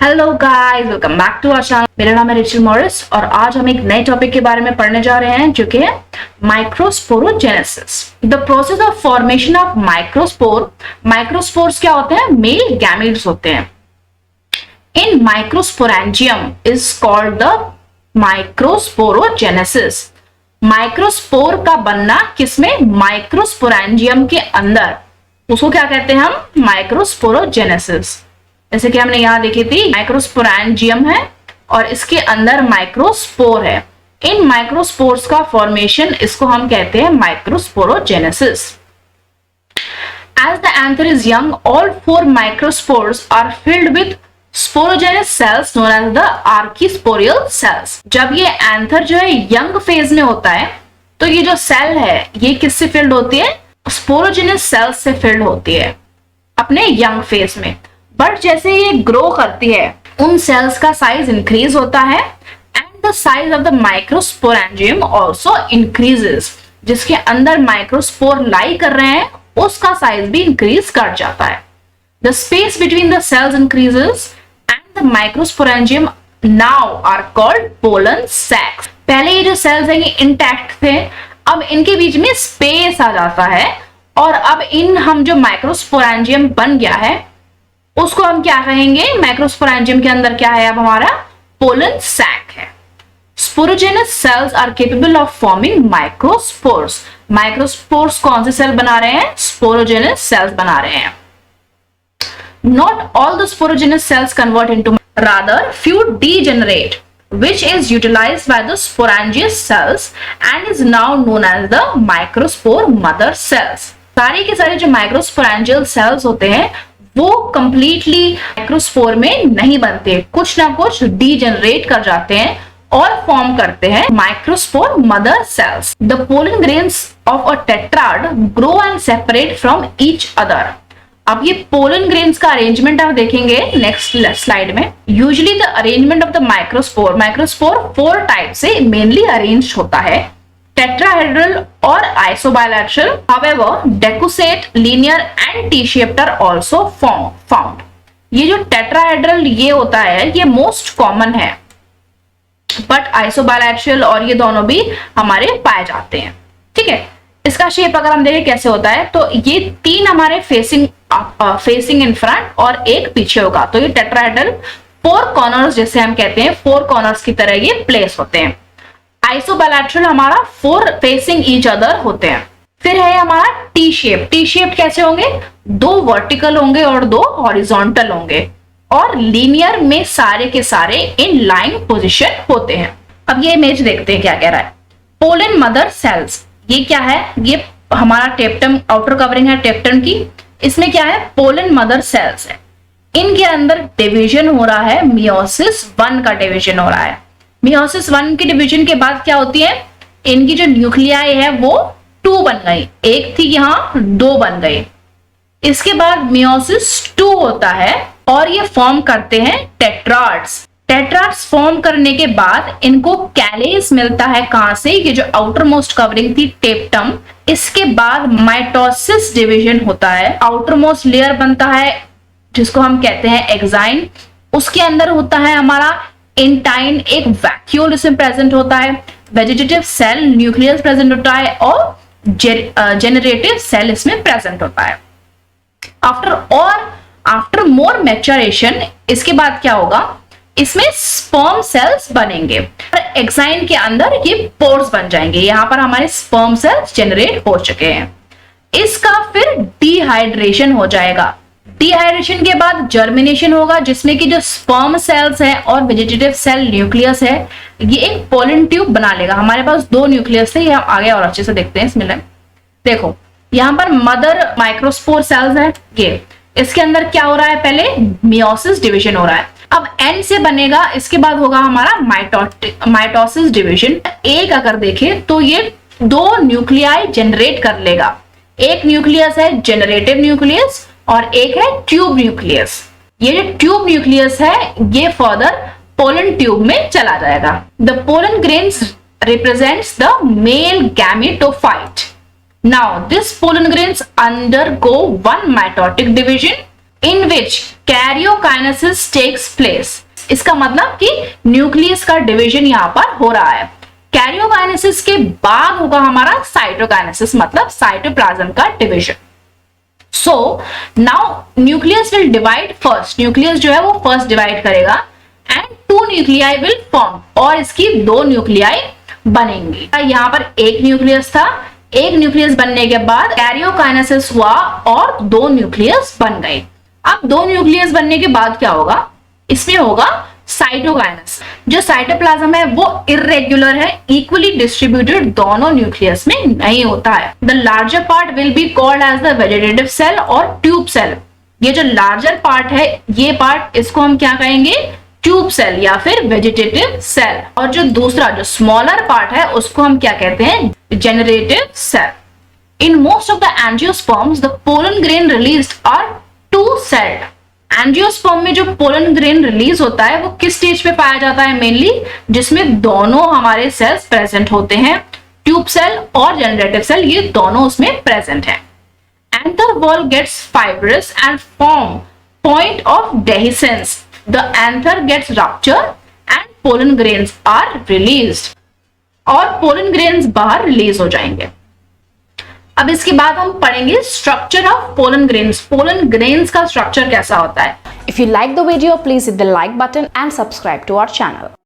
Hello guys, welcome back to our channel. मेरा नाम है रिचल मॉरिस और आज हम एक नए टॉपिक के बारे में पढ़ने जा रहे हैं जो कि है microsporogenesis. The process of formation of microspores क्या होते हैं? मेल गैमीट्स होते हैं। In microsporangium is called the microsporogenesis. Microspore का बनना किसमें? माइक्रोस्पोरेंजियम के अंदर, उसको क्या कहते हैं हम? माइक्रोस्पोरोजेनेसिस। जैसे कि हमने यहां देखी थी, माइक्रोस्पोरेंजियम है और इसके अंदर माइक्रोस्पोर है। इन माइक्रोस्पोर्स का फॉर्मेशन, इसको हम कहते हैं microsporogenesis. As the anther is young, all four microspores are filled with sporogenous cells known as the archisporial cells. जब ये एंथर जो है यंग फेज में होता है तो ये जो सेल है ये किससे फिल्ड होती है? स्पोरोजेनस सेल्स से फिल्ड होती है अपने यंग फेज में। बट जैसे ये ग्रो करती है उन सेल्स का साइज इंक्रीज होता है and the size of the microsporangium also increases. जिसके अंदर माइक्रोस्पोर लाई कर रहे हैं उसका साइज भी इंक्रीज कर जाता है। The space between the cells increases and the microsporangium now are called pollen sacs. पहले ये जो सेल्स हैं ये इंटैक्ट थे, अब इनके बीच में स्पेस आ जाता है और अब हम जो माइक्रोस्पोरेंजियम बन गया है उसको हम क्या कहेंगे? माइक्रोस्पोरेंजियम के अंदर क्या है? अब हमारा पोलन सैक है। Sporogenous cells are capable of forming microspores. Microspores कौन से सेल बना रहे हैं? स्पोरोजेनस सेल्स बना रहे हैं। Not all the sporogenous cells convert into, rather few degenerate which is utilized by the sporangious cells and is now known as the microspore mother cells. सारे के सारे जो माइक्रोस्पोरेंजियल सेल्स होते हैं वो कंप्लीटली माइक्रोस्पोर में नहीं बनते, कुछ ना कुछ डीजेनरेट कर जाते हैं और फॉर्म करते हैं microspore mother cells. The pollen grains of a tetrad grow and separate from each other. अब ये पोलन ग्रेन्स का अरेंजमेंट आप देखेंगे नेक्स्ट स्लाइड में। Usually the arrangement of the microspore 4 type से मेनली अरेंज होता है, tetrahedral or isobilateral. However, decussate, linear and T-shaped are also found. ये जो tetrahedral ये होता है ये मोस्ट कॉमन है, बट isobilateral और ये दोनों भी हमारे पाए जाते हैं। ठीक है, इसका शेप अगर हम देखें कैसे होता है तो ये 3 हमारे फेसिंग इन फ्रंट और एक पीछे होगा, तो ये टेट्राहेड्रल 4 कॉर्नर्स जैसे हम कहते हैं 4 कॉर्नर्स की तरह ये प्लेस होते हैं। आइसोबाइलैटरल हमारा 4 फेसिंग ईच अदर होते हैं। फिर है हमारा टी शेप। टी शेप कैसे होंगे? 2 वर्टिकल होंगे और 2 हॉरिजॉन्टल होंगे और लीनियर में सारे के सारे इन लाइन पोजीशन होते हैं। अब ये इमेज देखते हैं क्या कह रहा है। पोलन मदर सेल्स, ये क्या है? ये हमारा टेप्टम, आउटर कवरिंग है टेप्टम की। इसमें क्या है? पोलन मदर सेल्स है। इनके अंदर डिवीजन हो रहा है, मियोसिस 1 का डिवीजन हो रहा है। मियोसिस 1 की डिवीजन के बाद क्या होती है? इनकी जो न्यूक्लियाई है वो 2 बन गई, एक थी यहाँ 2 बन गई। इसके बाद मियोसिस 2 होता है और ये फॉर्म करते हैं टेट्राड्स। टेट्राड्स फॉर्म करने के बाद इनको कैलेस मिलता है। कहां से? ये जो आउटर मोस्ट कवरिंग थी टेप्टम, इसके बाद माइटोसिस डिवीजन होता है। आउटर मोस्ट लेयर बनता है जिसको हम कहते हैं एक्साइन। उसके अंदर होता है हमारा इंटाइन, एक वैक्यूल इसमें प्रेजेंट होता है। वेजिटेटिव सेल न्यूक्लियस प्रेजेंट होता है और जेनरेटिव सेल इसमें प्रेजेंट होता है। आफ्टर मोर मैच्योरेशन, इसके बाद क्या होगा? इसमें स्पर्म सेल्स बनेंगे और एक्साइन के अंदर ये पोर्स बन जाएंगे। यहां पर हमारे स्पर्म सेल्स जनरेट हो चुके हैं। इसका फिर डिहाइड्रेशन हो जाएगा। डिहाइड्रेशन के बाद जर्मिनेशन होगा जिसमें कि जो स्पर्म सेल्स है और वेजिटेटिव सेल न्यूक्लियस है ये एक पोलन ट्यूब बना लेगा। हमारे पास 2 न्यूक्लियस थे, ये हम आगे और अच्छे से देखते हैं इसमें। देखो यहाँ पर मदर माइक्रोस्पोर सेल्स है, ये इसके अंदर क्या हो रहा है? पहले मियोसिस डिवीजन हो रहा है, अब एन से बनेगा, इसके बाद होगा हमारा माइटोसिस डिवीजन। एक अगर देखें तो ये 2 न्यूक्लियाई जनरेट कर लेगा। एक न्यूक्लियस है जेनरेटिव न्यूक्लियस और एक है ट्यूब न्यूक्लियस। ये जो ट्यूब न्यूक्लियस है ये फर्दर पोलन ट्यूब में चला जाएगा। The pollen grains represents the male gametophyte. Now this pollen grains undergo 1 mitotic division in which karyokinesis takes place। इसका मतलब कि न्यूक्लियस का डिवीजन यहां पर हो रहा है। कैरियोकाइनेसिस के बाद होगा हमारा साइटोकाइनेसिस, मतलब साइटोप्लाज्म का division. So now nucleus will divide first, nucleus जो है वो फर्स्ट डिवाइड करेगा एंड 2 न्यूक्लियाई विल फॉर्म, और इसकी 2 न्यूक्लियाई बनेंगी। यहां पर एक न्यूक्लियस था, एक न्यूक्लियस बनने के बाद कैरियोकाइनेसिस हुआ और 2 न्यूक्लियस बन गए। अब 2 न्यूक्लियस बनने के बाद क्या होगा, इसमें होगा साइटोकाइनेसिस। जो साइटोप्लाज्म है वो इरेगुलर है, इक्वली डिस्ट्रीब्यूटेड दोनों न्यूक्लियस में नहीं होता है। The larger part will be called as the vegetative cell और ट्यूब सेल। ये जो लार्जर पार्ट है, ये पार्ट, इसको हम क्या कहेंगे, ट्यूब सेल या फिर वेजिटेटिव सेल। और जो दूसरा जो स्मॉलर पार्ट है उसको हम क्या कहते हैं, generative cell. In most of the angiosperms the pollen grain released are 2 celled. Angiosperm में जो पोलन ग्रेन रिलीज होता है वो किस स्टेज पे पाया जाता है, मेनली जिसमें दोनों हमारे सेल्स प्रेजेंट होते हैं, ट्यूब सेल और जनरेटिव सेल, ये दोनों उसमें प्रेजेंट है। Anther wall gets fibrous and form point of dehiscence. The anther gets rupture and pollen grains are released, और पोलन ग्रेन्स बाहर रिलीज हो जाएंगे। अब इसके बाद हम पढ़ेंगे structure of pollen grains. Pollen grains का स्ट्रक्चर कैसा होता है। If you like the video, please hit the like button and subscribe to our channel.